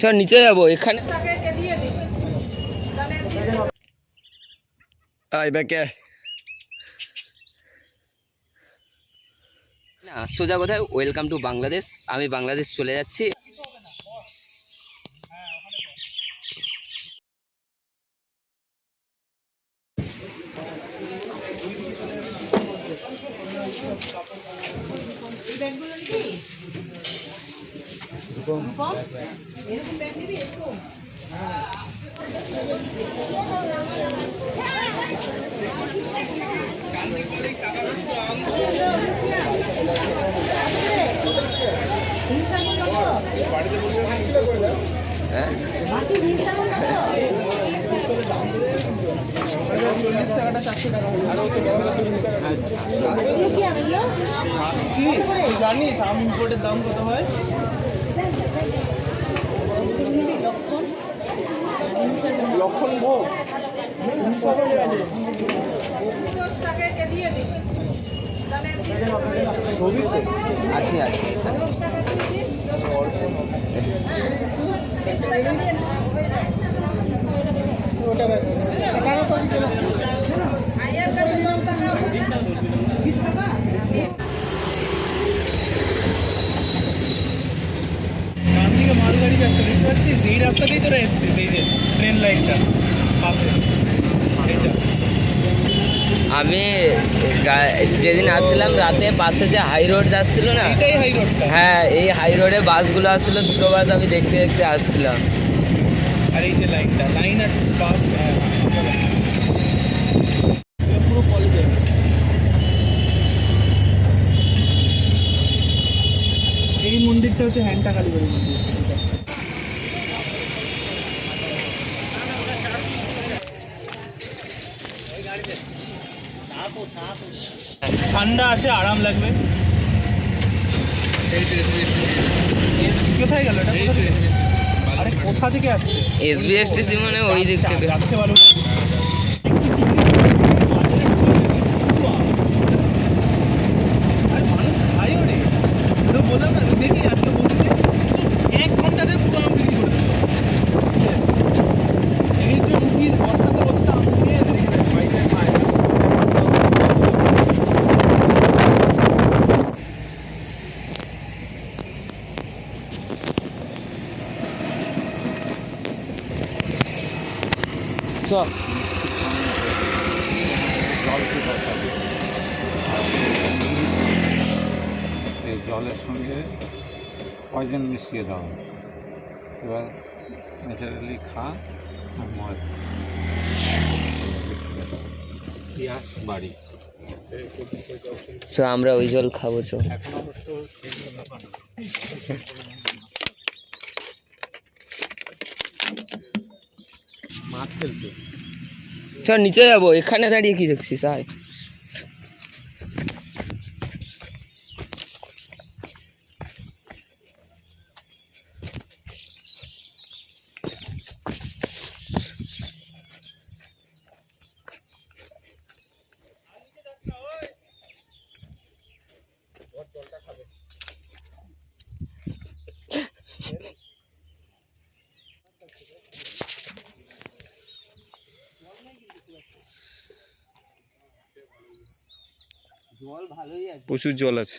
চল নিচে যাবো এখানে না সোজা কোথায় ওয়েলকাম টু বাংলাদেশ। আমি বাংলাদেশ চলে যাচ্ছি। জানিস আম ইম্পোর্টের দাম কত হয়? লক্ষণ ভোগ আছে আছে মালগাড়ি যাচ্ছে দেখতে পাচ্ছিস? এই রাস্তাতেই তোরা এসছিস, এই যে ট্রেন লাইনটা পাশে এইটা। আমি যেদিন আসছিলাম রাতে পাশে যে হাই রোড যাচ্ছিল না, এটাই হাই রোডটা। হ্যাঁ এই হাই রোডে বাসগুলো আসছিল, দুটো বাস আমি দেখতে দেখতে আসছিলাম। আর এই যে লাইনটা, লাইন আর বাস পুরো কলেজে। এই মন্দিরটা হচ্ছে হ্যান্টা কালীবাড়ি মন্দির। ঠান্ডা আছে, আরাম লাগবে। কোথায় গেল এটা? আরে কোথা থেকে আসছে? এসবিএসটিসি মানে ওই দিক থেকে আসতে পারো। আর মানুষ খাই ওরে, ওটা বললাম না দেখি আজকে বলছি 1 ঘন্টাতে পুরো আম বিক্রি করে দিল। এই যে মুখির বস্তাতে বস্তা আম নিয়ে রেখে দেয় বাইরে খায়। চল এই জলের সঙ্গে পয়জন মিশিয়ে দাও, এবার ন্যাচারালি খা আর মদ বাড়ি। চল আমরা ওই জল খাবো। চল মাছ ফেলছে। চল নিচে যাবো, এখানে দাঁড়িয়ে কি দেখছিস? আয় জল ভালোই আছে, প্রচুর জল আছে।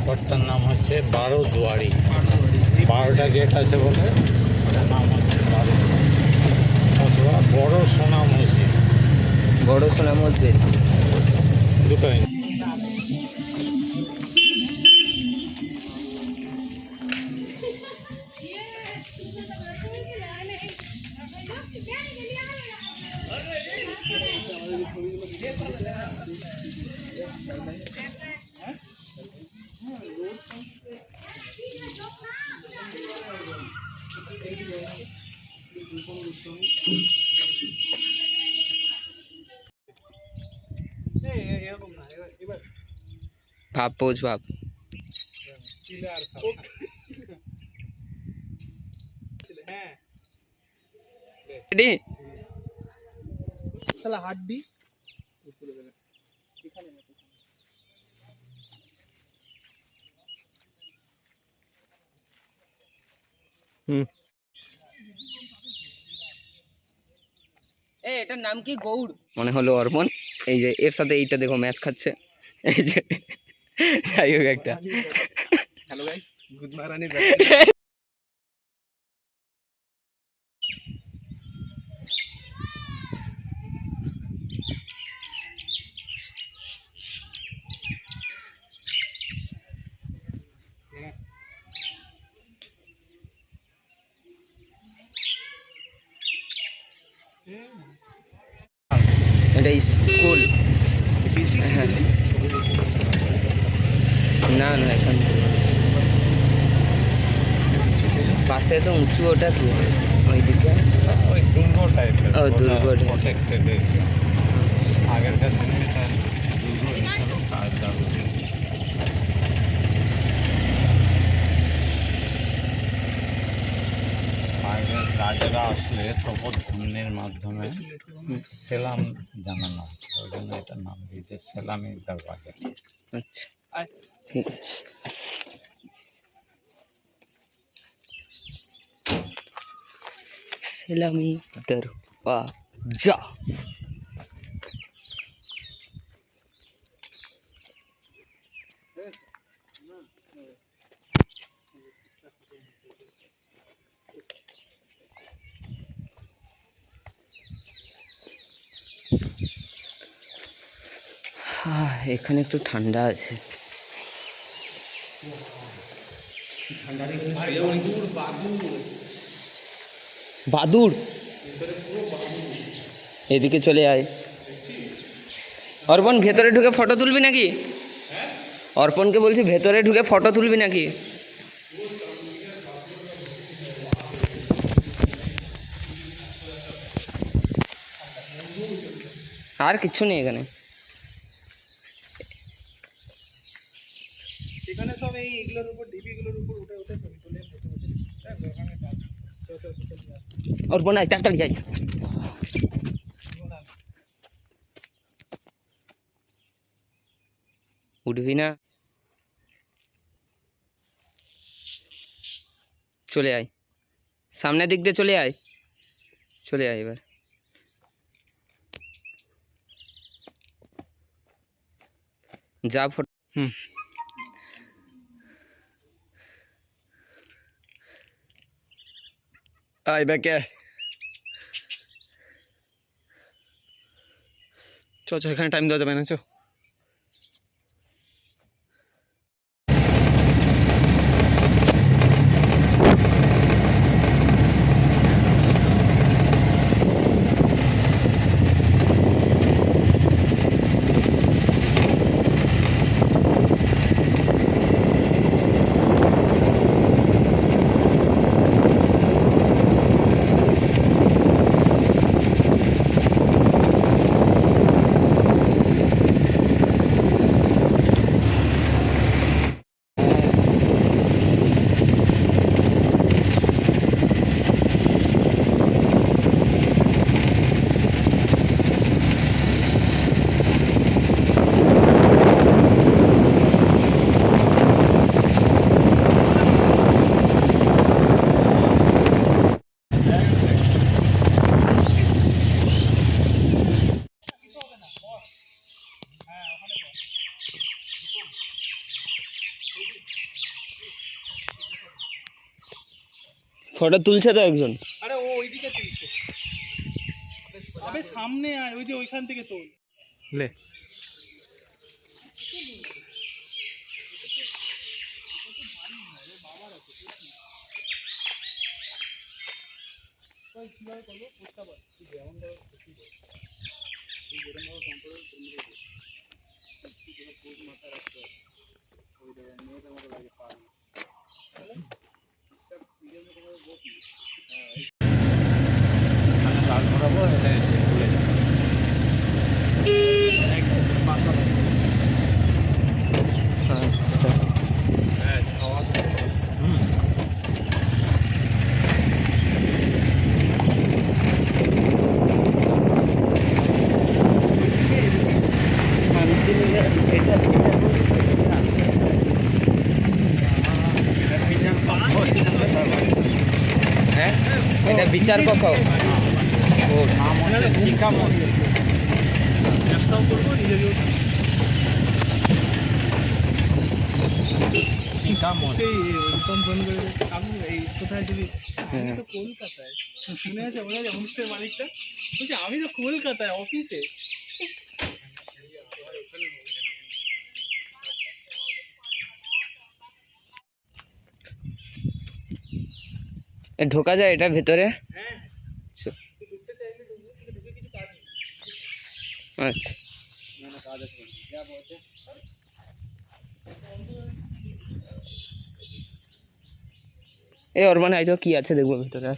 স্পটটার নাম হচ্ছে 12 দুয়ারি। 12টা গেট আছে বলে এটার নাম হচ্ছে 12 দুয়ারি, অথবা বড় সোনা মসজিদ, বড় সোনা মসজিদ। দুটোই। এরকম না, এবার ভাব পোজ ভাব। হ্যাঁ রেডি? শালা হাড্ডি এটার নাম কি? গৌড় মনে হলো অর্পণ। এই যে এর সাথে এইটা দেখো ম্যাচ খাচ্ছে, এই যে যাই হোক একটা। Hello guys, good morning. এটা স্কুল। হ্যাঁ না না, এখন পাশে তো উঁচু, ওটা কি ওইদিকে? ওই দুর্গ টাইপের, ও, দুর্গ type। Protected area. আগেরকার দিনে এটা দুর্গ হিসাবে কাজ লাগছে। বাইরের রাজারা আসলে তপধ্বনির মাধ্যমে সেলাম জানানো হচ্ছে, ওই জন্য এটার নাম দিয়েছে সেলামি দরবাজা। আচ্ছা ঠিক আছে, আসছি। সেলামি দরওয়াজা। এখানে একটু ঠান্ডা আছে। বাদুর এদিকে চলে আয়। অর্পণ ভেতরে ঢুকে ফটো তুলবি নাকি? অর্পণকে বলছি ভেতরে ঢুকে ফটো তুলবি নাকি? আর কিচ্ছু নেই এখানে। এখানে সব এইগুলোর উপর, ঢিবিগুলোর উপর উঠে উঠে ছবি তুলে বসে বসে ওখানে কাজ। অর্পণ আয়, তাড়াতাড়ি যাই। উঠবি না? চলে আয়, সামনের দিক দিয়ে চলে আয়, চলে আয় এবার। যা ফটো। আয় ব্যাকে চ, এখানে টাইম দেওয়া যাবে না, চ। ফটো তুলছে তো একজন। আরে ও ওইদিকে তুলছে, আবে সামনে আয়, ওই যে ওইখান থেকে তোল। লে হ্যাঁ, এটা বিচার কক্ষ। ও নাম হচ্ছে টিকা মন্দির। ব্যবসাও করবো, নিজেকেও টিকা মন্দির। সেই রিতম ফোন করে কাকু এই কোথায় যদি, আমি তো কলকাতায়, শুনে আছে মনে আছে হোমস্টের মালিকটা বলছে আমি তো কলকাতায় অফিসে। ঢোকা যায় এটা ভেতরে? হ্যাঁ আচ্ছা ঢুকতে চাইলে ঢুকতে, ঢুকে কিছু কাজ নেই। আচ্ছা। না না কাজ আছে, যা বলছে। এই অরমান আইতো কি আছে দেখবো ভেতরে।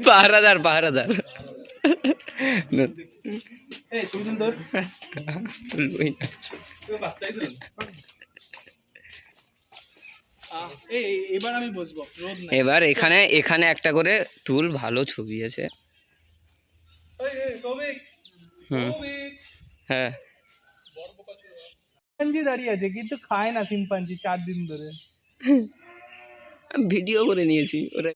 পাহারাদার পাহারাদার। এই ছবি তুল তোর, তুলবই না। তুই বাস্তাই তুল। এই এবার আমি বসবো, রোদ নাই। এবার এখানে এখানে একটা করে তুল, ভালো ছবি আছে। ওই সৌভিক, হুম সৌভিক। হ্যাঁ। শিম্পাঞ্জি দাঁড়িয়ে আছে কিন্তু খায় না শিম্পাঞ্জি 4 দিন ধরে। আমি ভিডিও করে নিয়েছি ওরা।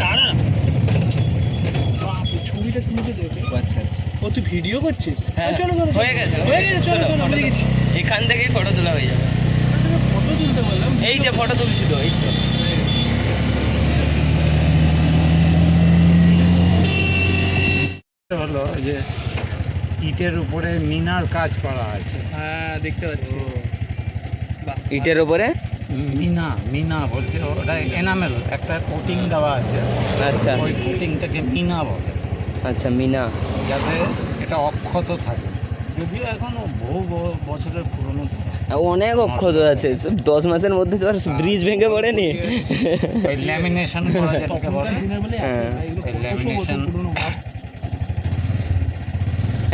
দাঁড়া, ছবিটা তুলে দেবে। আচ্ছা আচ্ছা। ও তুই ভিডিও করছিস? হ্যাঁ, চলো চলো হয়ে গেছে হয়ে গেছে, চলো চলো photo ভুলে গেছি। এখান থেকেই ফটো তোলা হয়ে যাবে। ফটো তুলতে বললাম। এই যে ফটো তুলছি তো, এই তো। হলো যে ইটের উপরে মিনার কাজ করা আছে। হ্যাঁ দেখতে পাচ্ছি। বাহ, ইটের ওপরে মিনা মিনা বলছে, ওটা এনামেল একটা কোটিং দেওয়া আছে, আচ্ছা ওই কোটিংটাকে মিনা বলে, আচ্ছা মিনা। যাতে এটা অক্ষত থাকে। যদিও এখন বহু বছরের পুরনো তো। অনেক অক্ষত আছে, 10 মাসের মধ্যে তো আর ব্রিজ ভেঙে পড়েনি। ওই ল্যামিনেশন করা যেটাকে বলে, তখনকার দিনের বলে আছে হ্যাঁ। ভাই, এগুলো এই কতশো বছর lamination। পুরনো ঘর।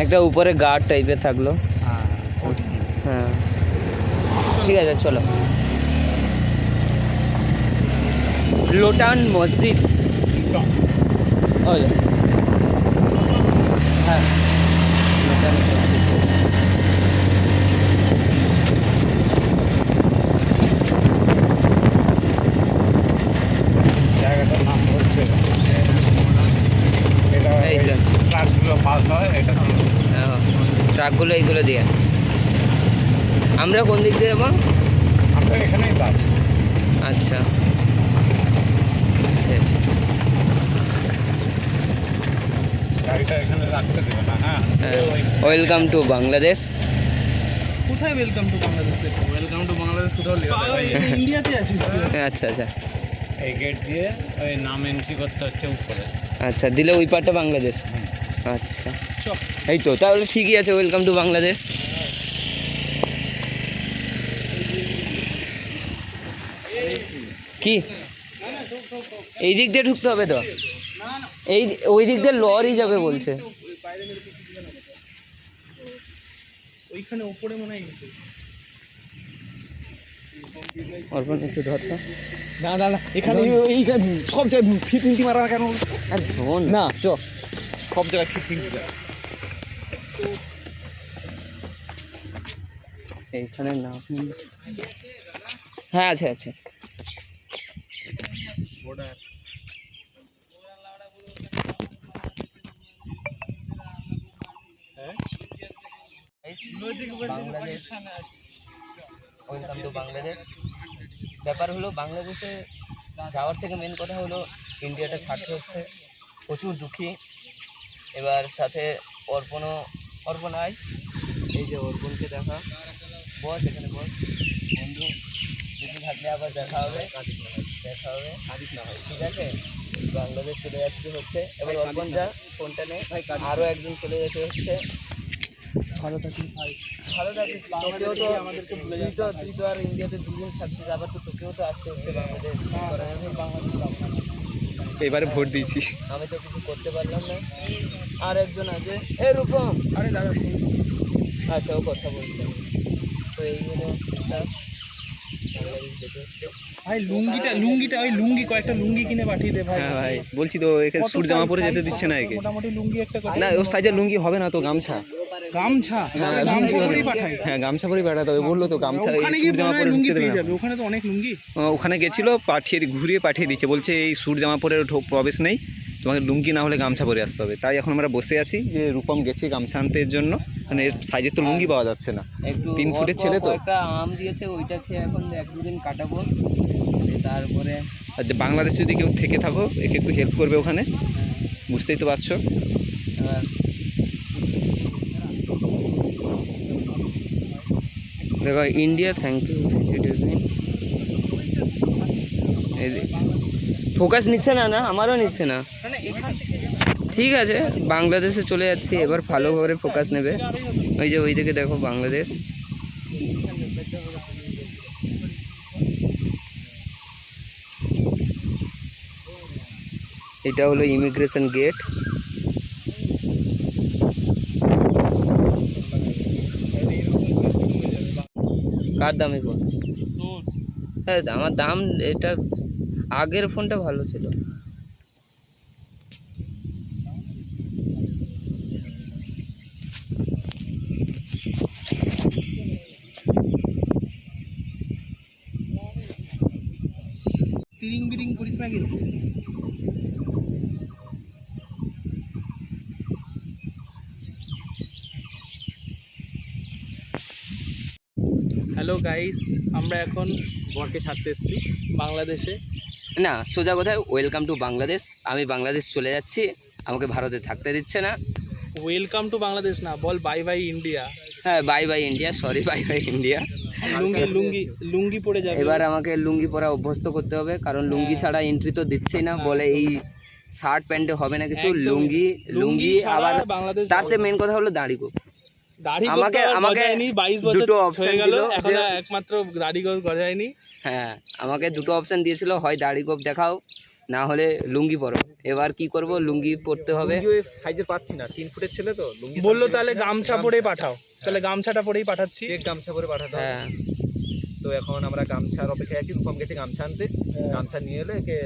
একটা উপরে গার্ড টাইপের থাকলো। হ্যাঁ, coating। হ্যাঁ ঠিক আছে চলো। লোটান মসজিদ। ওই যে। হ্যাঁ লোটান মসজিদ। জায়গাটার নাম হচ্ছে, এটা এই যে। ট্রাকগুলো পাস হয় এটা দিয়ে। ট্রাকগুলো এইগুলো দিয়ে। আমরা কোন দিক দিয়ে যাবো? আমরা এখানেই বাস। আচ্ছা সে- গাড়িটা এখানে রাখতে দেবে না। হ্যাঁ, ওই ওয়েলকাম টু বাংলাদেশ। কোথায় ওয়েলকাম টু বাংলাদেশে? ওয়েলকাম টু বাংলাদেশ কোথাও লেখা বাবা, এই তো ইন্ডিয়াতে আছিস তুই। আচ্ছা আচ্ছা এই গেট দিয়ে ওই নাম এন্ট্রি করতে হচ্ছে উপরে। আচ্ছা দিলে ওই পারটা বাংলাদেশ। আচ্ছা এই তো তাহলে ঠিকই আছে, ওয়েলকাম টু বাংলাদেশ। কি এই দিক দিয়ে ঢুকতে হবে তো? এই ওই দিক দিয়ে লরি যাবে বলছে। ওইখানে উপরে মনে হয় গেছে। অর্পণ একটু ধরতো। না না না, এখানে এইখানে সব জায়গায় ফিটমিন্টি মারা কেন? আর ধন না চ, সব জায়গায় ফিটমিন্টি যা। এইখানে না। হ্যাঁ আছে আছে। Bangladesh, welcome to Bangladesh. ব্যাপার হলো বাংলাদেশে যাওয়ার থেকে মেন কথা হলো ইন্ডিয়াটা ছাড়তে হচ্ছে, প্রচুর দুঃখী। এবার সাথে অর্পণ আয়, এই যে অর্পণকে দেখা, বস এখানে বস বন্ধু, কিছু থাকলে আবার দেখা হবে দেখা হবে না হয়, ঠিক আছে? বাংলাদেশ চলে যাচ্ছে হচ্ছে, এবার অর্পণ যা ফোনটা নে, আরও একজন চলে যেতে হচ্ছে। ভালো থাকিস ভাই। ভালো থাকিস, তোকেও তো আমাদেরকে ভুলে যাস, তুই তো আর ইন্ডিয়াতে 2 দিন থাকছিস, আবার তো তোকেও তো আসতে হচ্ছে বাংলাদেশ। কি করা যাবে? বাংলাদেশ যাবো না। এবারে ভোট দিয়েছি। আমি তো কিছু করতে পারলাম না। আর একজন আছে, এ রূপম, আরে দাদা আচ্ছা ও কথা বলছে। তো এই হলো হিসাব, বাংলাদেশ যেতে হচ্ছে। ভাই, লুঙ্গিটা ওই লুঙ্গি কয়েকটা লুঙ্গি কিনে পাঠিয়ে দে ভাই। হ্যাঁ ভাই বলছি তো, একে কত স্যুট জামা পরে size যেতে কত? দিচ্ছে না একে। মোটামুটি লুঙ্গি একটা কত? না ওর সাইজের লুঙ্গি হবে না তো, গামছা। গামছা? হ্যাঁ, গামছা লুঙ্গি হবে পরেই না। পাঠাই। হ্যাঁ গামছা পরেই পাঠাতে হবে, বললো তো গামছা এই ওখানে স্যুট গিয়ে জামা মনে হয় পরে লুঙ্গি ঢুকতে দেবে পেয়ে না। যাবে, ওখানে তো অনেক লুঙ্গি। ওখানে গেছিলো, ঘুরিয়ে পাঠিয়ে দিচ্ছে, বলছে এই স্যুট জামা পরে প্রবেশ নেই, তোমাকে লুঙ্গি না হলে গামছা পরে আসতে হবে। তাই এখন আমরা বসে আছি যে রূপম গেছি গামছা আনতে এর জন্য, মানে এর সাইজের তো লুঙ্গি পাওয়া যাচ্ছে না। একটু 3 ফুটের ছেলে তো। একটা আম দিয়েছে, ওইটা খেয়ে এখন 1-2 দিন কাটাবো, তারপরে আর যে বাংলাদেশে যদি কেউ থেকে থাকো, একে একটু হেল্প করবে ওখানে, বুঝতেই তো পারছো। আহ, দেখো ইন্ডিয়া, থ্যাংক ইউ। ফোকাস নিচ্ছে না, না আমারও নিচ্ছে না। ঠিক আছে বাংলাদেশে চলে যাচ্ছি, এবার ভালো করে ফোকাস নেবে। ওই যে ওই দিকে দেখো বাংলাদেশ। এটা হলো ইমিগ্রেশন গেট। কার দামি ফোন? হ্যাঁ আমার দাম, এটা আগের ফোনটা ভালো ছিল। তিরিং বিরিং করিস না কিন্তু। হ্যালো গাইস, আমরা এখন বরকে ছাড়তে এসেছি বাংলাদেশে। না সোজা কথায় ওয়েলকাম টু বাংলাদেশ। আমি বাংলাদেশ চলে যাচ্ছি, আমাকে ভারতে থাকতে দিচ্ছে না। ওয়েলকাম টু বাংলাদেশ না, বল বাই বাই ইন্ডিয়া। হ্যাঁ bye bye India, sorry bye bye India. Lungi lungi lungi পরে যাবে। এবার আমাকে লুঙ্গি পরা অভ্যস্ত করতে হবে, কারণ লুঙ্গি ছাড়া এন্ট্রি তো দিচ্ছেই না, বলে এই শার্ট প্যান্টে হবে না কিছু, একদমই। লুঙ্গি লুঙ্গি ছাড়া আবার বাংলাদেশ তার চেয়ে মেন কথা হলো দাড়ি গোঁফ। দাড়ি আমাকে- আমাকে আমাকে গজায়নি, 22 বছর দুটো option হয়ে গেল দিল এখনো যে- একমাত্র দাড়ি গজায়নি। হ্যাঁ, আমাকে দুটো অপশন দিয়েছিল, হয় দাড়ি গোঁফ দেখাও না হলে লুঙ্গি পরো। এবার কি করব, লুঙ্গি পরতে হবে। সাইজের পাচ্ছি না, 3 ফুটের ছেলে তো লুঙ্গি বললো তাহলে গামছা পরেই পাঠাও, তাহলে গামছাটা পরেই পাঠাচ্ছি। চেক গামছা পরে পাঠাতে হবে। হ্যাঁ, তো এখন আমরা গামছার অপেক্ষায় আছি, রূপম গেছে গামছা আনতে, গামছা নিয়ে এলে একে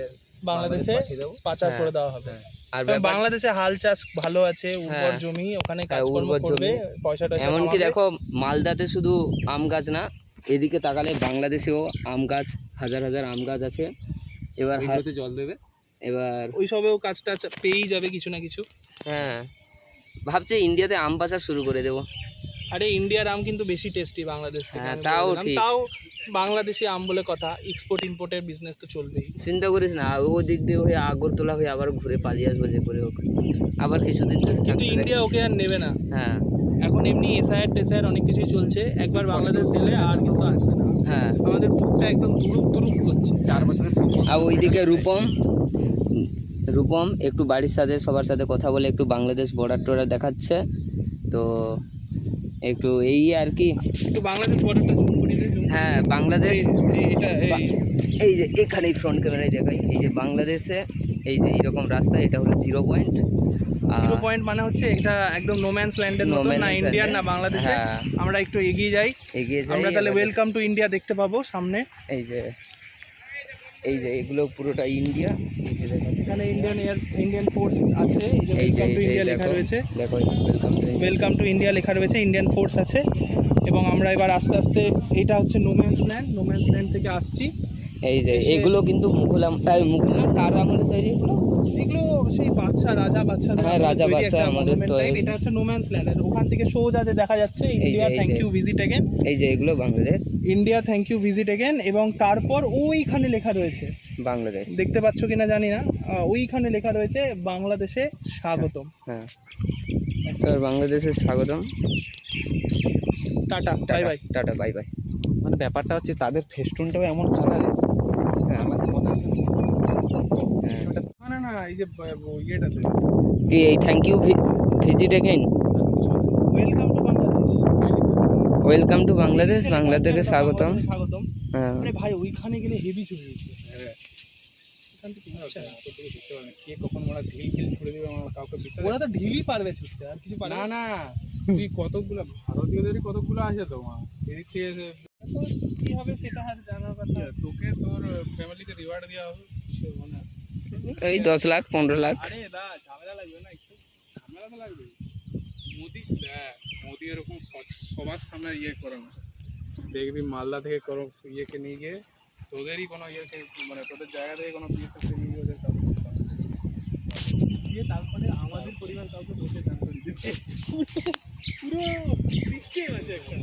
বাংলাদেশে পাঠিয়ে দেবো। পাচার হ্যাঁ। করে দেওয়া হবে। আর কারণ ব্যাপার বাংলাদেশে হাল চাষ ভালো আছে, উর্বর হ্যাঁ। জমি, ওখানে হ্যাঁ, কাজকর্ম উর্বর করবে, জমি। পয়সা টয়সা এমনকি কামাবে। দেখো মালদাতে শুধু আম গাছ না, এদিকে তাকালে বাংলাদেশেও আম গাছ, হাজার হাজার আম গাছ আছে। এবার এগুলোতে জল দেবে। এবার ওই সবেও কাজটা পেয়েই যাবে কিছু না কিছু। হ্যাঁ, ভাবছি ইন্ডিয়াতে আম পাচার শুরু করে দেবো। আরে ইন্ডিয়ার আম কিন্তু বেশি টেস্টি বাংলাদেশ থেকে, হ্যাঁ, আমি তাও বলে দিলাম। ঠিক। তাও বাংলাদেশি আম বলে কথা, এক্সপোর্ট ইম্পোর্টের বিজনেস তো চলবেই। চিন্তা করিস না, ও দিক দিয়ে হয়ে আগরতলা হয়ে আবার ঘুরে পালিয়ে আসবো যে করে হোক, আবার কিছুদিন যদি কিন্তু থাকতে দেয়। ইন্ডিয়া ওকে আর নেবে না, হ্যাঁ এখন এমনি এসআইআর টেসআইআর অনেক কিছুই চলছে, একবার বাংলাদেশ গেলে আর কিন্তু আসবে না। হ্যাঁ। আমাদের বুকটা একদম দুরুপ দুরুপ করছে। 4 বছরের সম্পর্ক। আর ওইদিকে রূপম রূপম একটু বাড়ির সাথে সবার সাথে কথা বলে একটু বাংলাদেশ বর্ডার টর্ডার দেখাচ্ছে, তো একটু এই আর কি। একটু বাংলাদেশ বর্ডারটা জুম করি রে, জুম। হ্যাঁ, বাংলাদেশ এটা এই যে এখানেই ফ্রন্ট ক্যামেরায় দেখাই, এই যে বাংলাদেশে এই যে এইরকম রাস্তা, এটা হলো 0 পয়েন্ট। 0 পয়েন্ট মানে হচ্ছে এটা একদম নোম্যান্স ল্যান্ডের No মতো, man's না land ইন্ডিয়ার এ। না বাংলাদেশে। হ্যাঁ। আমরা একটু এগিয়ে যাই, এগিয়ে যাই। আমরা তাহলে এবারে ওয়েলকাম টু ইন্ডিয়া দেখতে পাবো সামনে। এই যে এগুলো পুরোটা ইন্ডিয়া। এখানে ইন্ডিয়ান ফোর্স আছে, এই যে ওয়েলকাম টু ইন্ডিয়া লেখা দেখো রয়েছে। দেখো ওয়েলকাম টু ইন্ডিয়া লেখা রয়েছে, ইন্ডিয়ান ফোর্স আছে। এবং আমরা এবার আস্তে আস্তে, এটা হচ্ছে নোম্যান্স ল্যান্ড থেকে আসছি। এই যে এসে- এগুলো কিন্তু মুঘল কার আমলে তৈরি এগুলো? এগুলো সেই রাজা বাদশা হ্যাঁ, রাজা বাদশা আমাদের তৈরি। এটা হচ্ছে নোম্যান্স ল্যান্ড, ওখান থেকে সোজা যে দেখা যাচ্ছে ইন্ডিয়া এই থ্যাংক যে। ইউ ভিজিট এগেন, এই যে এগুলো Bangladesh. India thank you visit again. এবং তারপর ওইখানে লেখা রয়েছে, বাংলাদেশ দেখতে পাচ্ছ কিনা জানি না, ওইখানে লেখা রয়েছে বাংলাদেশে স্বাগতম। হ্যাঁ, এবার বাংলাদেশের স্বাগতম। Tata, bye bye. Tata, bye bye. মানে ব্যাপারটা হচ্ছে তাদের ফেস্টুনটাও এমন কালার, হ্যাঁ, আমাদের মনে হচ্ছে না না, এই যে ইয়েটাতে কি এই thank you visit again, welcome to Bangladesh, welcome to Bangladesh, Bangla থেকে স্বাগতম। স্বাগতম। হ্যাঁ, আরে ভাই ওইখানে গেলে হেভি চলে যাচ্ছে। এখান থেকে ইচ্ছা না। কে কখন ওরা ঢিল ঢিল ছুড়ে দেবে আমার কাউকে বিশ্বাস ওরা তো ঢিলই পারবে ছুটতে, আর কিছু পারবে না না তুই কতগুলো ভারতীয়দেরই কতগুলো আছে তো মা এদিক থেকে এসে কি হবে সেটা আর জানার কথা। তোকে তোর ফ্যামিলিতে রিওয়ার্ড দেওয়া হবে সে মানে এই 10 লাখ 15 লাখ। আরে না, ঝামেলা লাগবে না একটু। ঝামেলা তো লাগবে। মোদি মোদি এরকম সবার সামনে ইয়ে করো না, দেখবি মালদা থেকে করো ইয়েকে নিয়ে গিয়ে তোদেরই কোনো ইয়েকে মানে তোদের জায়গা থেকে কোনো বিএসএফকে নিয়ে গিয়ে ওদের কাউকে করতে হবে। দিয়ে তারপরে আমাদের পরিবার কাউকে বসে দান করে দিতে পুরো সিস্টেম আছে একটা।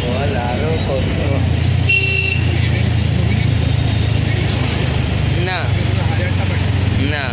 বল আরো কত? না তোদের 1000টা পাঠিয়ে না